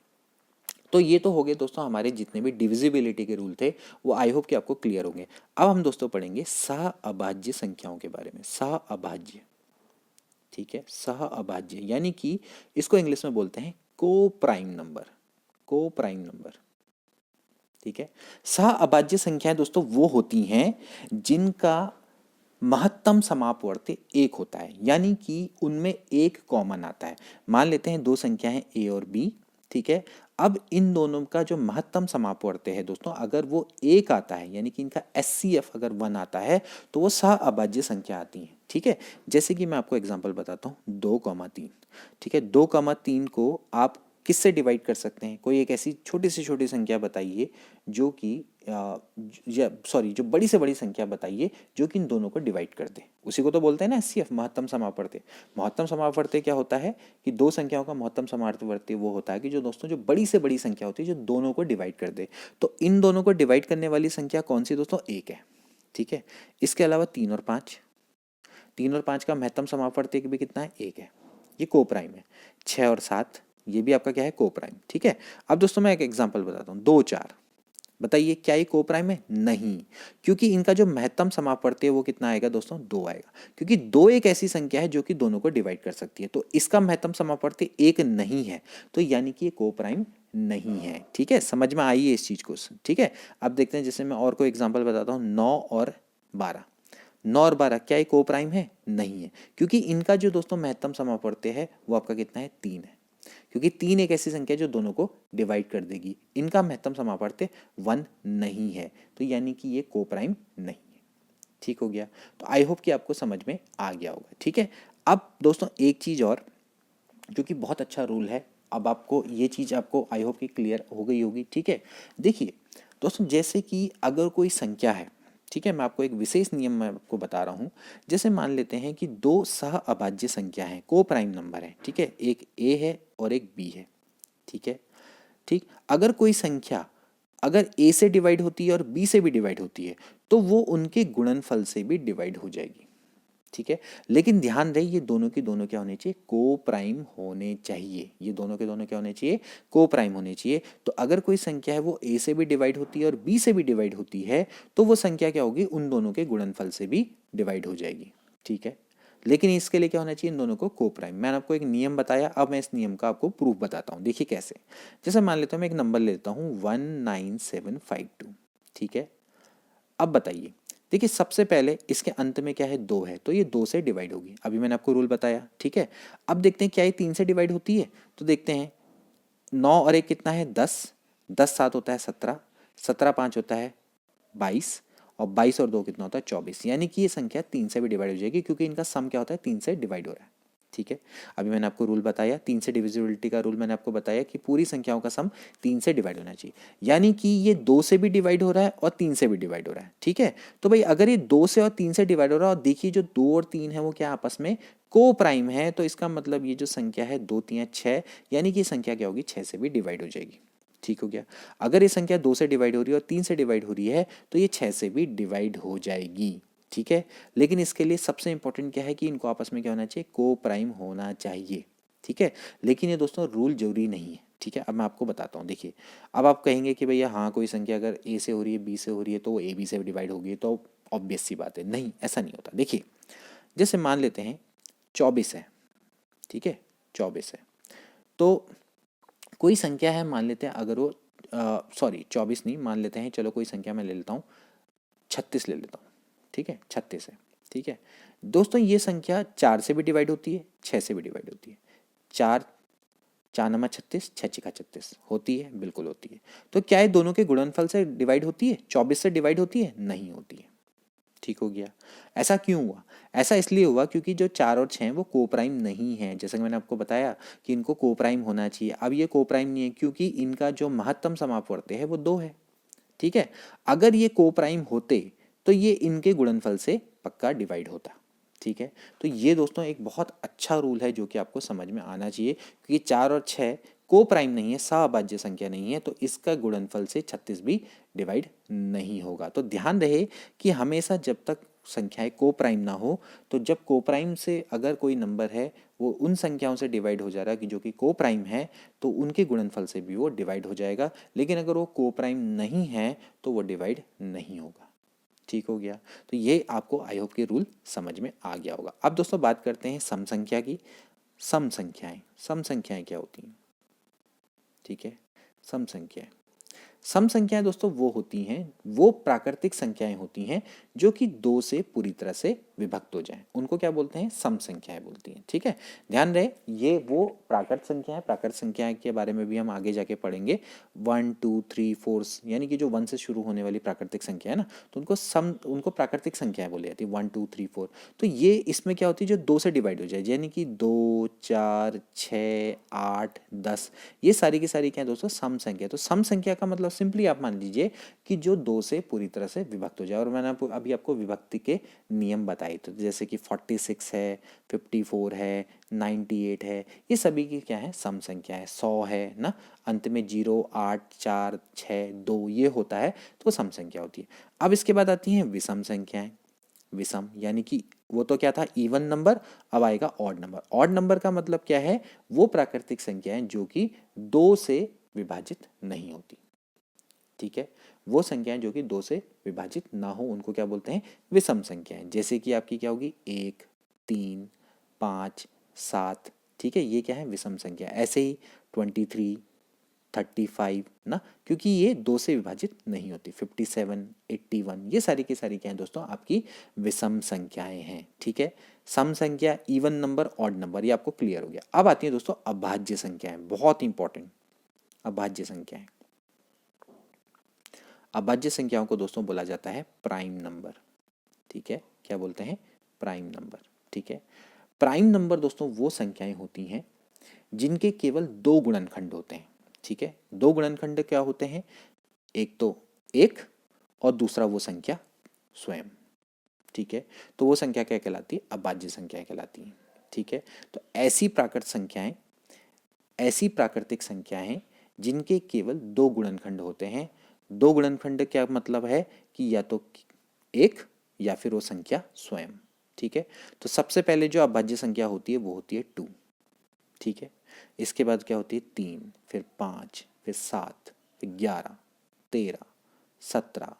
तो ये तो हो गए दोस्तों हमारे जितने भी डिविजिबिलिटी के रूल थे, वो आई होप कि आपको क्लियर होंगे। अब हम दोस्तों पढ़ेंगे सह अभाज्य संख्याओं के बारे में। सह अभाज्य, ठीक है, सह अभाज्य यानी कि इसको इंग्लिश में बोलते हैं को प्राइम नंबर। को प्राइम नंबर, ठीक है। सह अभाज्य संख्याएं दोस्तों वो होती हैं जिनका महत्तम समापवर्ती एक होता है, यानी कि उनमें एक कॉमन आता है। मान लेते हैं दो संख्या है ए और बी, ठीक है। अब इन दोनों का जो महत्तम समापवर्ती है दोस्तों, अगर वो एक आता है यानी कि इनका एचसीएफ अगर 1 आता है तो वो सह अभाज्य संख्या आती है, ठीक है। जैसे कि मैं आपको एग्जांपल बताता हूँ, 2,3, ठीक है। 2,3 को आप किससे डिवाइड कर सकते हैं? कोई एक ऐसी छोटी से छोटी संख्या बताइए जो कि जो बड़ी से बड़ी संख्या बताइए जो कि इन दोनों को डिवाइड कर दे। उसी को तो बोलते हैं ना एचसीएफ, महत्तम समापवर्ती। महत्तम समापवर्ती क्या होता है कि दो संख्याओं का महत्तम समापवर्ती वो होता है कि जो दोस्तों जो बड़ी से बड़ी संख्या होती है जो दोनों को डिवाइड कर दे। तो इन दोनों को डिवाइड करने वाली संख्या कौन सी दोस्तों? एक है, ठीक है। इसके अलावा 3 और 5, 3 और 5 का महत्तम समापवर्ती भी कितना है? एक है, ये को प्राइम है। 6 और 7 ये भी आपका क्या है? को प्राइम, ठीक है। अब दोस्तों मैं एक एग्जांपल बताता हूँ, 2, 4, बताइए क्या ये को प्राइम है? नहीं, क्योंकि इनका जो महत्तम समापवर्ती है वो कितना आएगा दोस्तों? 2 आएगा, क्योंकि 2 एक ऐसी संख्या है जो कि दोनों को डिवाइड कर सकती है। तो इसका महत्तम समापवर्ती 1 नहीं है, तो यानी कि ये को प्राइम नहीं है, ठीक है। समझ में आई है इस चीज को, ठीक है। अब देखते हैं, जैसे मैं और कोई एग्जाम्पल बताता हूँ, 9 और 12, 9 और 12 क्या ये को प्राइम है? नहीं है, क्योंकि इनका जो दोस्तों महत्तम समापवर्ती है वो आपका कितना है? 3 है, क्योंकि 3 एक ऐसी संख्या है जो दोनों को डिवाइड कर देगी। इनका महत्तम समापवर्ती 1 नहीं है, तो यानी कि ये को प्राइम नहीं है, ठीक हो गया। तो आई होप कि आपको समझ में आ गया होगा, ठीक है। अब दोस्तों एक चीज और जो कि बहुत अच्छा रूल है, अब आपको ये चीज आपको आई होप कि क्लियर हो गई होगी, ठीक है। देखिए दोस्तों, जैसे कि अगर कोई संख्या है, ठीक है, मैं आपको एक विशेष नियम मैं आपको बता रहा हूँ। जैसे मान लेते हैं कि दो सह अभाज्य संख्या है, को प्राइम नंबर है, ठीक है, एक ए है और एक बी है, ठीक है। ठीक, अगर कोई संख्या अगर ए से डिवाइड होती है और बी से भी डिवाइड होती है तो वो उनके गुणनफल से भी डिवाइड हो जाएगी, ठीक है। लेकिन ध्यान रहे ये दोनों की दोनों क्या होने चाहिए? को प्राइम होने चाहिए। ये दोनों के दोनों क्या होने चाहिए? को प्राइम होने चाहिए। तो अगर कोई संख्या है वो ए से भी डिवाइड होती है और बी से भी डिवाइड होती है तो वो संख्या क्या होगी? उन दोनों के गुणनफल से भी डिवाइड हो जाएगी, ठीक है। लेकिन इसके लिए क्या होना चाहिए? इन दोनों को को प्राइम। मैंने आपको एक नियम बताया, अब मैं इस नियम का आपको प्रूफ बताता हूँ। देखिए कैसे। जैसे मान लेता हूँ मैं एक नंबर लेता हूँ 19752, ठीक है। अब बताइए, देखिए सबसे पहले इसके अंत में क्या है? 2 है, तो ये 2 से डिवाइड होगी। अभी मैंने आपको रूल बताया, ठीक है। अब देखते हैं क्या ये 3 से डिवाइड होती है? तो देखते हैं, 9 और 1 कितना है? 10, 10 7 होता है 17, 17 5 होता है 22, और 22 और 2 कितना होता है? 24। यानी कि ये संख्या 3 से भी डिवाइड हो जाएगी, क्योंकि इनका सम क्या होता है? 3 से डिवाइड हो रहा है, ठीक है। अभी मैंने आपको रूल बताया, 3 से डिविजिबिलिटी का रूल मैंने आपको बताया कि पूरी संख्याओं का सम 3 से डिवाइड होना चाहिए, यानी कि ये 2 से भी डिवाइड हो रहा है और 3 से भी डिवाइड हो रहा है, ठीक है। तो भाई अगर ये 2 से और 3 से डिवाइड हो रहा है और देखिए जो 2 और 3 है वो क्या आपस में को प्राइम है, तो इसका मतलब ये जो संख्या है 2 3 6, यानी कि संख्या क्या होगी? 6 से भी डिवाइड हो जाएगी, ठीक हो गया। अगर ये संख्या 2 से डिवाइड हो रही है और 3 से डिवाइड हो रही है तो ये 6 से भी डिवाइड हो जाएगी, ठीक है। लेकिन इसके लिए सबसे इंपॉर्टेंट क्या है कि इनको आपस में क्या होना चाहिए? को प्राइम होना चाहिए, ठीक है। लेकिन ये दोस्तों रूल जरूरी नहीं है, ठीक है। अब मैं आपको बताता हूँ। देखिए, अब आप कहेंगे कि भैया हाँ कोई संख्या अगर ए से हो रही है बी से हो रही है तो वो ए बी से डिवाइड होगी, तो ऑब्वियस सी बात है। नहीं, ऐसा नहीं होता। देखिए जैसे मान लेते हैं 24 है, ठीक है, 24 है, तो कोई संख्या है, मान लेते हैं अगर वो 24 नहीं, मान लेते हैं, चलो कोई संख्या मैं ले लेता हूँ 36 ले लेता हूँ, ठीक है, 36 है, ठीक है। दोस्तों ये संख्या 4 से भी डिवाइड होती है, 6 से भी डिवाइड होती है। 4 4 नमा 36, 6 छिका 36 होती है, बिल्कुल होती है। तो क्या ये दोनों के गुणनफल से डिवाइड होती है? 24 से डिवाइड होती है? नहीं होती है, ठीक हो गया। ऐसा क्यों हुआ? ऐसा इसलिए हुआ क्योंकि जो 4 और 6 वो को प्राइम नहीं है, जैसा कि मैंने आपको बताया कि इनको को प्राइम होना चाहिए। अब ये को प्राइम नहीं है क्योंकि इनका जो महत्तम समापवर्ती है वो 2 है, ठीक है। अगर ये को प्राइम होते तो ये इनके गुणनफल से पक्का डिवाइड होता, ठीक है। तो ये दोस्तों एक बहुत अच्छा रूल है जो कि आपको समझ में आना चाहिए, क्योंकि 4 और 6 को प्राइम नहीं है, सहअभाज्य संख्या नहीं है, तो इसका गुणनफल से 36 भी डिवाइड नहीं होगा। तो ध्यान रहे कि हमेशा जब तक संख्याएं कोप्राइम ना हो, तो जब कोप्राइम से अगर कोई नंबर है वो उन संख्याओं से डिवाइड हो जा रहा है कि जो कि कोप्राइम है, तो उनके गुणनफल से भी वो डिवाइड हो जाएगा। लेकिन अगर वो कोप्राइम नहीं है तो वो डिवाइड नहीं होगा। ठीक हो गया। तो ये आपको आई होप के रूल समझ में आ गया होगा। अब दोस्तों बात करते हैं सम संख्या की। सम संख्याएं क्या होती हैं? ठीक है, सम संख्याएं दोस्तों वो होती हैं, वो प्राकृतिक संख्याएं होती हैं जो कि दो से पूरी तरह से विभक्त हो जाएं, उनको क्या बोलते हैं? सम संख्याएं बोलती हैं। ठीक है, ध्यान रहे ये वो प्राकृत संख्याएं के बारे में भी हम आगे जाके पढ़ेंगे। 1 2 3 4 यानी कि जो 1 से शुरू होने वाली प्राकृतिक संख्या है ना, तो उनको प्राकृतिक संख्याएं बोली जाती है। 1 2 3 4। तो ये इसमें क्या होती है? जो दो से डिवाइड हो जाए, यानी कि 2 4 6 8 10, ये सारी की सारी क्या है दोस्तों? सम संख्या। तो सम संख्या का मतलब सिंपली आप मान लीजिए कि जो दो से पूरी तरह से विभक्त हो जाए। और मैंने अभी आपको विभक्ति के नियम बताए, तो जैसे कि 46 है, 54 है, 98 है, ये सभी की क्या है? सम संख्या है। 100 है ना, अंत में 0 8 4 6 2 ये होता है, तो वो सम संख्या होती है। अब इसके बाद आती हैं विषम संख्याएं। विषम यानी कि वो तो क्या था? Even number. अब आएगा ऑड नंबर। ऑड नंबर का मतलब क्या है? वो प्राकृतिक संख्याएं जो कि दो से विभाजित नहीं होती। ठीक है, वो संख्याएं जो कि दो से विभाजित ना हो उनको क्या बोलते हैं? विषम संख्याएं। जैसे कि आपकी क्या होगी? 1 3 5 7। ठीक है, ये क्या है? विषम संख्या। ऐसे ही 23 35 ना, क्योंकि ये दो से विभाजित नहीं होती। 57 81 ये सारी की सारी क्या है दोस्तों? आपकी विषम संख्याएं हैं। ठीक है, सम संख्या, इवन नंबर, ऑड नंबर, ये आपको क्लियर हो गया। अब आती है दोस्तों अभाज्य संख्याएं, बहुत इंपॉर्टेंट। अभाज्य संख्याएं, अभाज्य संख्याओं को दोस्तों बोला जाता है प्राइम नंबर। ठीक है, क्या बोलते हैं? Prime number. ठीक है, प्राइम नंबर दोस्तों वो संख्याएं होती हैं जिनके केवल दो गुणनखंड होते हैं। ठीक है, दो गुणनखंड क्या होते हैं? एक तो एक, और दूसरा वो संख्या स्वयं। ठीक है, तो वो संख्या क्या कहलाती है? अभाज्य संख्या कहलाती है। ठीक है, तो ऐसी प्राकृतिक संख्याएं जिनके केवल दो गुणनखंड होते हैं। दो गुणनखंड क्या मतलब है? कि या तो एक या फिर वो संख्या स्वयं। ठीक है, तो सबसे पहले जो अभाज्य संख्या होती है वो होती है 2। ठीक है, इसके बाद क्या होती है? 3, फिर 5, फिर 7, फिर 11, 13, 17,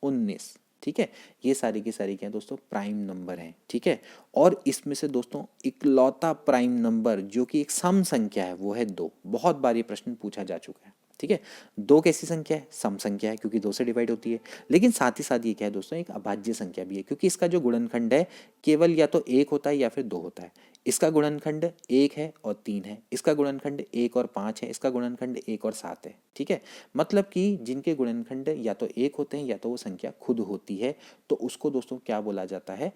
19। ठीक है, ये सारी की सारी क्या है दोस्तों? प्राइम नंबर हैं। ठीक है, और इसमें से दोस्तों इकलौता प्राइम नंबर जो कि एक सम संख्या है वो है 2। बहुत बार ये प्रश्न पूछा जा चुका है। ठीक है, 2 कैसी संख्या है? सम संख्या है, क्योंकि 2 से डिवाइड होती है। लेकिन साथ ही साथ ये क्या है दोस्तों? एक अभाज्य संख्या भी है, क्योंकि इसका जो गुणनखंड है केवल या तो 1 होता है या फिर 2 होता है। इसका गुणनखंड 1 है और 3 है, इसका गुणनखंड 1 और 5 है, इसका गुणनखंड 1 और 7 है। ठीक है, मतलब कि जिनके गुणनखंड या तो 1 होते हैं या तो वो संख्या खुद होती है, तो उसको दोस्तों क्या बोला जाता है?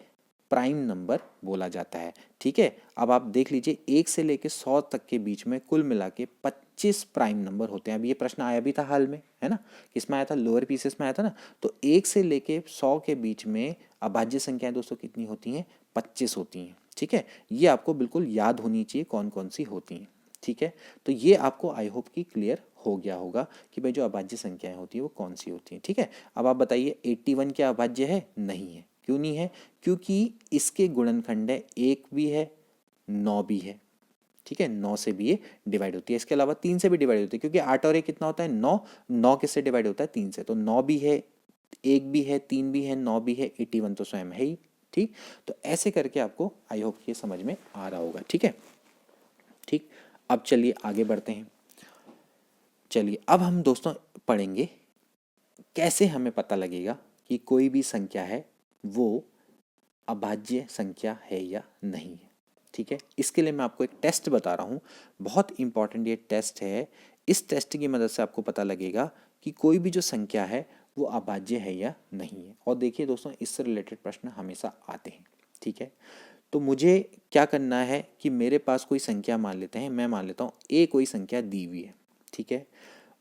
प्राइम नंबर बोला जाता है। ठीक है, अब आप देख लीजिए 1 से लेके 100 तक के बीच में कुल मिला के 25 प्राइम नंबर होते हैं। अब ये प्रश्न आया भी था हाल में, है ना? किसमें आया था? लोअर पीसेस में आया था ना। तो 1 से लेके 100 के बीच में अभाज्य संख्याएं दोस्तों कितनी होती हैं? 25 होती हैं। ठीक है, ये आपको बिल्कुल याद होनी चाहिए कौन कौन सी होती हैं। ठीक है, तो ये आपको आई होप कि क्लियर हो गया होगा कि भाई जो अभाज्य संख्याएं होती है वो कौन सी होती हैं। ठीक है, अब आप बताइए 81 क्या अभाज्य है? नहीं है। क्यों नहीं है? क्योंकि इसके गुणनखंड है 1 भी है, 9 भी है। ठीक है, 9 से भी ये डिवाइड होती है। इसके अलावा 3 से भी डिवाइड होती है, क्योंकि 8 और 1 कितना होता है? 9। 9 किससे डिवाइड होता है? 3 से। तो 9 भी है, 1 भी है, 3 भी है, 9 भी है, 81 तो स्वयं है ही। ठीक, तो ऐसे करके आपको आई होप ये समझ में आ रहा होगा। ठीक है, ठीक, अब चलिए आगे बढ़ते हैं। चलिए अब हम दोस्तों पढ़ेंगे कैसे हमें पता लगेगा कि कोई भी संख्या है वो अभाज्य संख्या है या नहीं है। ठीक है, इसके लिए मैं आपको एक टेस्ट बता रहा हूँ, बहुत इंपॉर्टेंट ये टेस्ट है। इस टेस्ट की मदद से आपको पता लगेगा कि कोई भी जो संख्या है वो अभाज्य है या नहीं है। और देखिए दोस्तों, इससे रिलेटेड प्रश्न हमेशा आते हैं। ठीक है, तो मुझे क्या करना है कि मेरे पास कोई संख्या मान लेते हैं, मैं मान लेता हूँ ए कोई संख्या दी हुई है। ठीक है,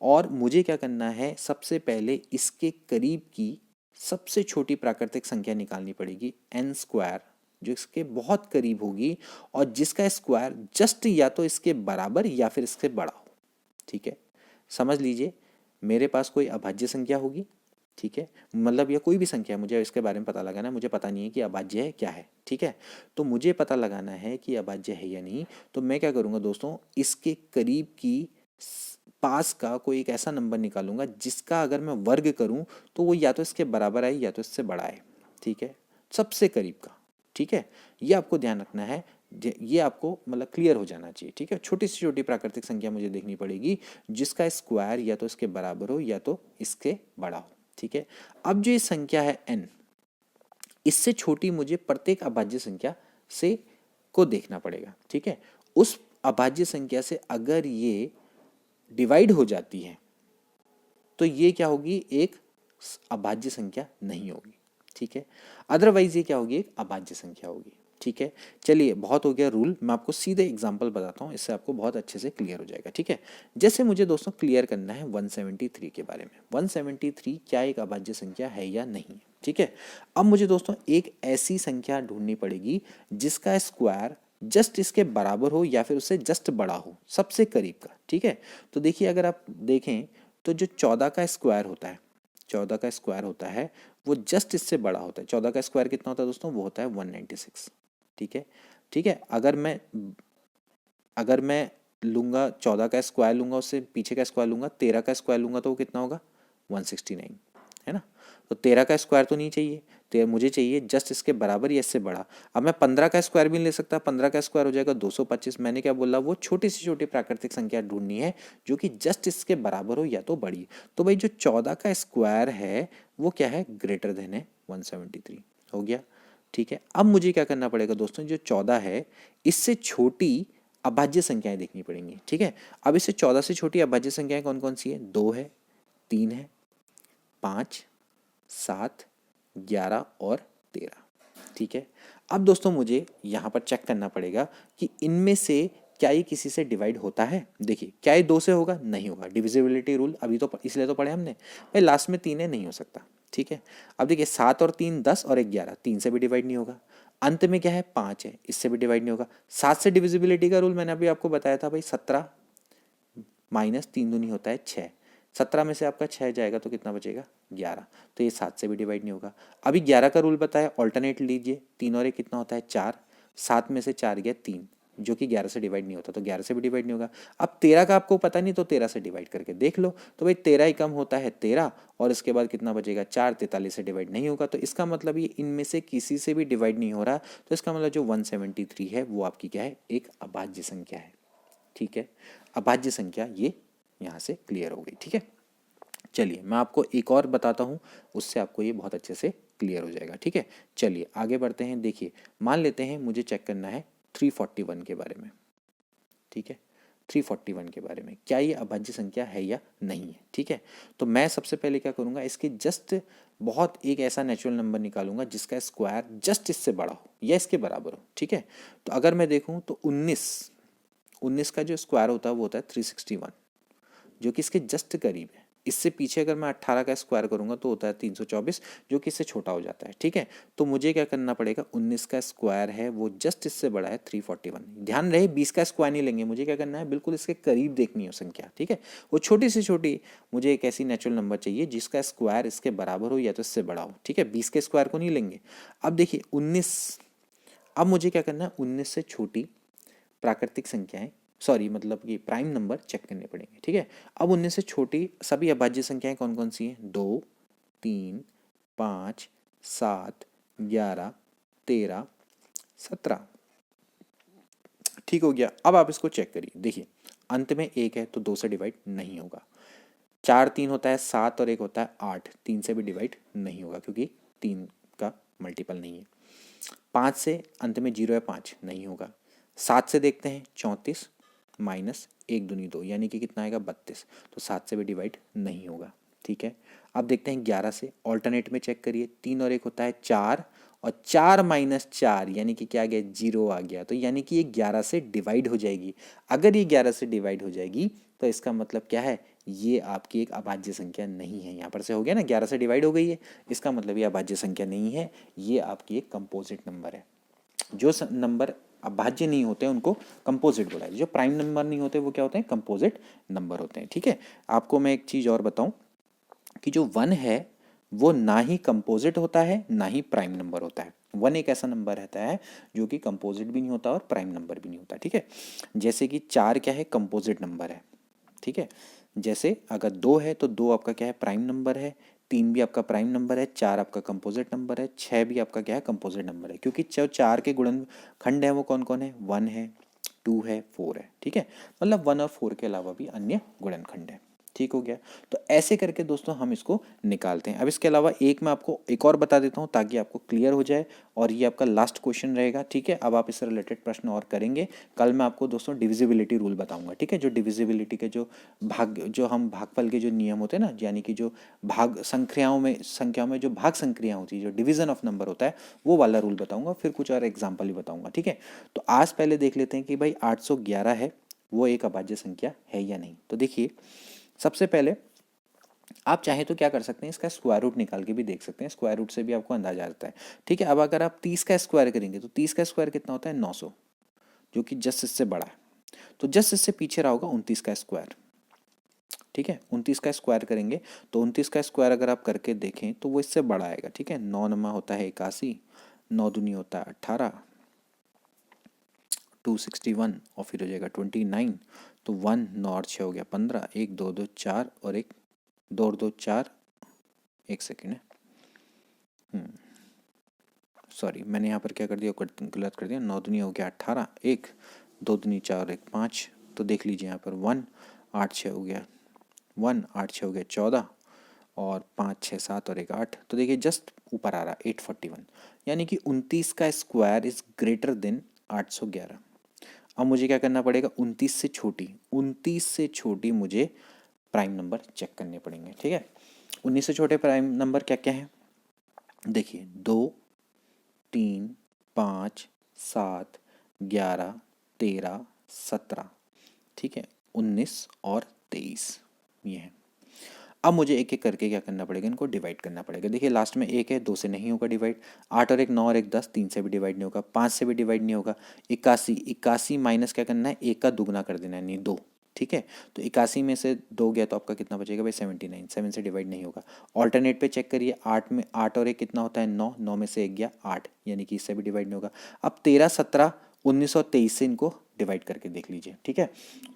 और मुझे क्या करना है? सबसे पहले इसके करीब की सबसे छोटी प्राकृतिक संख्या निकालनी पड़ेगी, एन स्क्वायर, जो इसके बहुत करीब होगी और जिसका स्क्वायर जस्ट या तो इसके बराबर या फिर इससे बड़ा हो। ठीक है, समझ लीजिए मेरे पास कोई अभाज्य संख्या होगी। ठीक है, मतलब ये कोई भी संख्या है, मुझे इसके बारे में पता लगाना है, मुझे पता नहीं है कि अभाज्य है क्या है, ठीक है। तो मुझे पता लगाना है कि अभाज्य है या नहीं, तो मैं क्या करूँगा दोस्तों, इसके करीब की पास का कोई एक ऐसा नंबर निकालूंगा जिसका अगर मैं वर्ग करूं तो वो या तो इसके बराबर आए या तो इससे बड़ा है, ठीक है, सबसे करीब का, ठीक है। ये आपको ध्यान रखना है, ये आपको मतलब क्लियर हो जाना चाहिए, ठीक है। छोटी से छोटी प्राकृतिक संख्या मुझे देखनी पड़ेगी जिसका स्क्वायर या तो इसके बराबर हो या तो इसके बड़ा हो, ठीक है। अब जो ये संख्या है n, इससे छोटी मुझे प्रत्येक अभाज्य संख्या से को देखना पड़ेगा, ठीक है। उस अभाज्य संख्या से अगर ये डिवाइड हो जाती है तो ये क्या होगी, एक अभाज्य संख्या नहीं होगी, ठीक है। अदरवाइज ये क्या होगी, एक अभाज्य संख्या होगी, ठीक है। चलिए बहुत हो गया रूल, मैं आपको सीधे एग्जांपल बताता हूँ, इससे आपको बहुत अच्छे से क्लियर हो जाएगा, ठीक है। जैसे मुझे दोस्तों क्लियर करना है 173 के बारे में, 173 क्या एक अभाज्य संख्या है या नहीं, ठीक है। अब मुझे दोस्तों एक ऐसी संख्या ढूंढनी पड़ेगी जिसका स्क्वायर जस्ट इसके बराबर हो या फिर उससे जस्ट बड़ा हो, सबसे करीब का, ठीक है। तो देखिए अगर आप देखें तो जो 14 का स्क्वायर होता है, 14 का स्क्वायर होता है वो जस्ट इससे बड़ा होता है। 14 का स्क्वायर कितना होता है दोस्तों, वो होता है 196, ठीक है, ठीक है। अगर मैं लूँगा 14 का स्क्वायर लूँगा, उससे पीछे का स्क्वायर लूँगा, 13 का स्क्वायर लूँगा तो वो कितना होगा 169, है ना। तो 13 का स्क्वायर तो नहीं चाहिए, तो मुझे चाहिए जस्ट इसके बराबर या इससे बड़ा। अब मैं 15 का स्क्वायर भी ले सकता, 15 का स्क्वायर हो जाएगा 225। मैंने क्या बोला, वो छोटी से छोटी प्राकृतिक संख्या ढूंढनी है जो कि जस्ट इसके बराबर हो या तो बड़ी। तो भाई जो 14 का स्क्वायर है वो क्या है, ग्रेटर देन है 173, हो गया, ठीक है। अब मुझे क्या करना पड़ेगा दोस्तों, जो 14 है इससे छोटी अभाज्य संख्याएं देखनी पड़ेंगी, ठीक है। अब इससे 14 से छोटी अभाज्य संख्याएं कौन कौन सी है, 2 है, 3 है, 5, 7, 11 और 13, ठीक है। अब दोस्तों मुझे यहाँ पर चेक करना पड़ेगा कि इनमें से क्या ये किसी से डिवाइड होता है। देखिए क्या ये 2 से होगा, नहीं होगा, डिविजिबिलिटी रूल अभी तो इसलिए तो पढ़े हमने भाई, लास्ट में 3 है, नहीं हो सकता, ठीक है। अब देखिए 7 और 3 10 और 11, 3 से भी डिवाइड नहीं होगा। अंत में क्या है, 5 है, इससे भी डिवाइड नहीं होगा। 7 से डिविजिबिलिटी का रूल मैंने अभी आपको बताया था भाई, 17 माइनस 3 दूनी होता है 6, 17 में से आपका 6 जाएगा तो कितना बचेगा 11, तो ये 7 से भी डिवाइड नहीं होगा। अभी 11 का रूल बताया, ऑल्टरनेट लीजिए, 3 और 1 कितना होता है 4, 7 में से 4 गया 3, जो कि 11 से डिवाइड नहीं होता, तो 11 से भी डिवाइड नहीं होगा। अब 13 का आपको पता नहीं तो 13 से डिवाइड करके देख लो, तो भाई 13 ही कम होता है 13, और इसके बाद कितना बचेगा 4, 43 से डिवाइड नहीं होगा। तो इसका मतलब ये इनमें से किसी से भी डिवाइड नहीं हो रहा, तो इसका मतलब जो 173 है वो आपकी क्या है, एक अभाज्य संख्या है, ठीक है। अभाज्य संख्या ये यहाँ से क्लियर हो गई, ठीक है। चलिए मैं आपको एक और बताता हूँ, उससे आपको ये बहुत अच्छे से क्लियर हो जाएगा, ठीक है। चलिए आगे बढ़ते हैं। देखिए मान लेते हैं मुझे चेक करना है 341 के बारे में, ठीक है, 341 के बारे में क्या ये अभाज्य संख्या है या नहीं है, ठीक है। तो मैं सबसे पहले क्या करूँगा, इसके जस्ट बहुत एक ऐसा नेचुरल नंबर निकालूंगा जिसका स्क्वायर जस्ट इससे बड़ा हो या इसके बराबर हो, ठीक है। तो अगर मैं देखूँ तो 19 का जो स्क्वायर होता है वो होता है 361, जो कि इसके जस्ट करीब है। इससे पीछे अगर मैं 18 का स्क्वायर करूंगा तो होता है 324, जो कि इससे छोटा हो जाता है, ठीक है। तो मुझे क्या करना पड़ेगा, 19 का स्क्वायर है वो जस्ट इससे बड़ा है 341। ध्यान रहे 20 का स्क्वायर नहीं लेंगे, मुझे क्या करना है, बिल्कुल इसके करीब देखनी हो संख्या, ठीक है। वो छोटी से छोटी मुझे एक ऐसी नेचुरल नंबर चाहिए जिसका स्क्वायर इसके बराबर हो या तो इससे बड़ा हो, ठीक है। 20 के स्क्वायर को नहीं लेंगे। अब देखिए 19, अब मुझे क्या करना है, 19 से छोटी प्राकृतिक संख्याएं, सॉरी मतलब कि प्राइम नंबर चेक करने पड़ेंगे, ठीक है। अब 19 से छोटी सभी अभाज्य संख्याएं कौन कौन सी हैं, 2, 3, 5, 7, 11, 13, 17, ठीक हो गया। अब आप इसको चेक करिए, देखिए अंत में 1 है तो 2 से डिवाइड नहीं होगा। 4 3 होता है 7 और 1 होता है 8, 3 से भी डिवाइड नहीं होगा क्योंकि 3 का मल्टीपल नहीं है। 5 से अंत में 0 है 5, नहीं होगा। 7 से देखते हैं 34 माइनस 1 दूनी 2, यानी कि कितना आएगा 32, तो 7 से भी डिवाइड नहीं होगा, ठीक है। अब देखते हैं 11 से, ऑल्टरनेट में चेक करिए, 3 और 1 होता है 4, और 4 माइनस 4 यानी कि क्या आ गया, 0 आ गया, तो यानी कि ये 11 से डिवाइड हो जाएगी। अगर ये 11 से डिवाइड हो जाएगी तो इसका मतलब क्या है, ये आपकी एक अभाज्य संख्या नहीं है। यहाँ पर से हो गया ना, 11 से डिवाइड हो गई है, इसका मतलब ये अभाज्य संख्या नहीं है, ये आपकी एक कंपोजिट नंबर है। जो नंबर अभाज्य नहीं होते हैं उनको कंपोजिट बोला है, जो प्राइम नंबर नहीं होते वो क्या होते हैं, कंपोजिट नंबर होते हैं, ठीक है। आपको मैं एक चीज़ और बताऊं कि जो 1 है वो ना ही कंपोजिट होता है ना ही प्राइम नंबर होता है। 1 एक ऐसा नंबर रहता है जो कि कंपोजिट भी नहीं होता और प्राइम नंबर भी नहीं होता, ठीक है। जैसे कि 4 क्या है, कंपोजिट नंबर है, ठीक है। जैसे अगर 2 है तो 2 आपका क्या है, प्राइम नंबर है। 3 भी आपका प्राइम नंबर है। 4 आपका कंपोजिट नंबर है। 6 भी आपका क्या है, कंपोजिट नंबर है, क्योंकि जो 4 के गुणनखंड है वो कौन कौन है, 1 है, 2 है, 4 है, ठीक है। मतलब 1 और 4 के अलावा भी अन्य गुणनखंड है, ठीक हो गया। तो ऐसे करके दोस्तों हम इसको निकालते हैं। अब इसके अलावा एक मैं आपको एक और बता देता हूँ ताकि आपको क्लियर हो जाए, और ये आपका लास्ट क्वेश्चन रहेगा, ठीक है। अब आप इससे रिलेटेड प्रश्न और करेंगे। कल मैं आपको दोस्तों डिविजिबिलिटी रूल बताऊंगा, ठीक है। जो डिविजिबिलिटी के जो हम भागफल के जो नियम होते हैं ना, यानी कि जो संख्याओं में जो भाग संक्रियाएं होती है, जो डिवीजन ऑफ नंबर होता है, वो वाला रूल बताऊंगा। फिर कुछ और एग्जाम्पल भी बताऊंगा, ठीक है। तो आज पहले देख लेते हैं कि भाई 811 है वो एक अभाज्य संख्या है या नहीं। तो देखिए, सबसे पहले आप चाहें तो क्या कर सकते हैं, इसका स्क्वायर रूट निकाल के भी देख सकते हैं। स्क्वायर रूट से भी आपको अंदाजा आता है, ठीक है। अब अगर आप 30 का स्क्वायर करेंगे तो 30 का स्क्वायर कितना होता है, 900, जो कि जस्ट इससे बड़ा है। तो जस्ट इससे पीछे रहा होगा 29 का स्क्वायर, ठीक है। 29 का स्क्वायर करेंगे तो 29 का स्क्वायर अगर आप करके देखें तो वो इससे बड़ा आएगा, ठीक है। 9 नमा होता है 81, 9 दूनी होता है 18, 261 और फिर हो जाएगा 29। तो 1 9 और 6 हो गया 15, 1 2 2 4 और 1 2 और 2 4, एक सेकेंड है, सॉरी मैंने यहाँ पर क्या कर दिया, गलत कर दिया। 9 दूनी हो गया 18, 1 2 दूनी 4 और 1 5। तो देख लीजिए यहाँ पर 1 8 6 हो गया 1 8 6 हो गया 14 और 5 6 7 और 1 8। तो देखिए जस्ट ऊपर आ रहा 841, यानी कि 29 का स्क्वायर इज ग्रेटर देन 811। अब मुझे क्या करना पड़ेगा, 29 से छोटी मुझे प्राइम नंबर चेक करने पड़ेंगे, ठीक है। 19 से छोटे प्राइम नंबर क्या क्या है, देखिए 2 3 5 7 11 13 17, ठीक है, 19 और 23 ये है। अब मुझे एक एक करके क्या करना पड़ेगा, इनको डिवाइड करना पड़ेगा। देखिए लास्ट में 1 है, 2 से नहीं होगा डिवाइड। 8 और 1 9 और 1 10, 3 से भी डिवाइड नहीं होगा, 5 से भी डिवाइड नहीं होगा। 81 माइनस क्या करना है, 1 का दुगना कर देना है, यानी 2, ठीक है। तो 81 में से 2 गया तो आपका कितना बचेगा भाई, 79। 7 से डिवाइड नहीं होगा। ऑल्टरनेट पे चेक करिए, 8 और 1 कितना होता है, 9, 9 में से 1 गया 8, यानी कि इससे भी डिवाइड नहीं होगा। अब 13 17 19 और 23 से इनको डिवाइड करके देख लीजिए, ठीक है।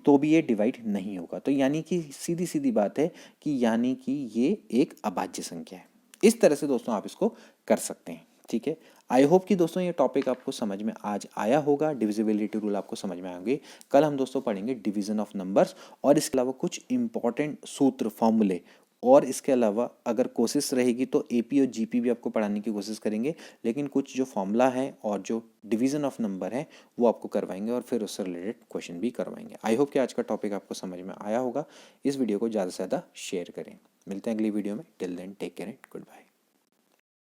तो भी ये डिवाइड नहीं होगा। तो यानी कि सीधी सीधी बात है कि यानी कि ये एक अभाज्य संख्या है। इस तरह से दोस्तों आप इसको कर सकते हैं, ठीक है। आई होप कि दोस्तों ये टॉपिक आपको समझ में आज आया होगा, डिविजिबिलिटी रूल आपको समझ में आएंगे। कल हम दोस्तों पढ़ेंगे डिवीजन ऑफ नंबर्स, और इसके अलावा कुछ इंपॉर्टेंट सूत्र फॉर्मूले, और इसके अलावा अगर कोशिश रहेगी तो एपी और जीपी भी आपको पढ़ाने की कोशिश करेंगे। लेकिन कुछ जो फॉर्मूला है और जो डिवीजन ऑफ नंबर है वो आपको करवाएंगे, और फिर उससे रिलेटेड क्वेश्चन भी करवाएंगे। आई होप कि आज का टॉपिक आपको समझ में आया होगा। इस वीडियो को ज़्यादा से ज़्यादा शेयर करें। मिलते हैं अगली वीडियो में। Till then take care and good bye.